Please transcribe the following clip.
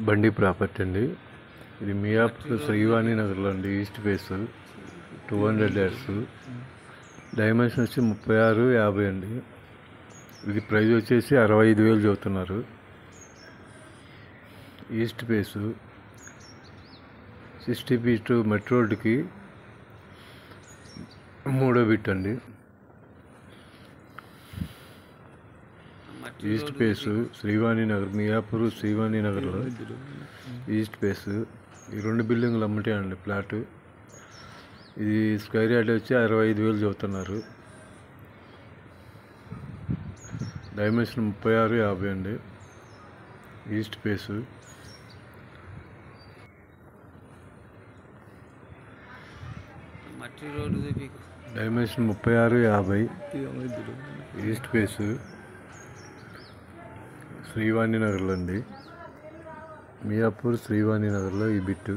బండి ప్రాపర్టీ అండి. ఇది మియాపూర్ శ్రీవాణి నగర్లో అండి. East face 200 yards. డైమెన్షన్ వచ్చి 36, 50 అండి. ఇది ప్రైస్ వచ్చేసి 65,000 చెబుతున్నారు. ఈస్ట్ ఫేసు 60 feet మెట్రో రోడ్డుకి 3వ బిట్ అండి. ఈస్ట్ ఫేసు శ్రీవాణి నగర్, మియాపూర్ శ్రీవాణి నగర్లో ఈస్ట్ ఫేసు. ఈ 2 బిల్డింగ్లు అమ్మటే అండి ఫ్లాటు. ఇది స్క్వేర్ యార్డ్ వచ్చి 65,000 చెబుతున్నారు. డైమెన్షన్ 36, 50 అండి. East face dimension 36, 50. East face Srivani నగర్లో అండి. మియాపూర్ శ్రీవాణి నగర్లో ఈ బిట్టు.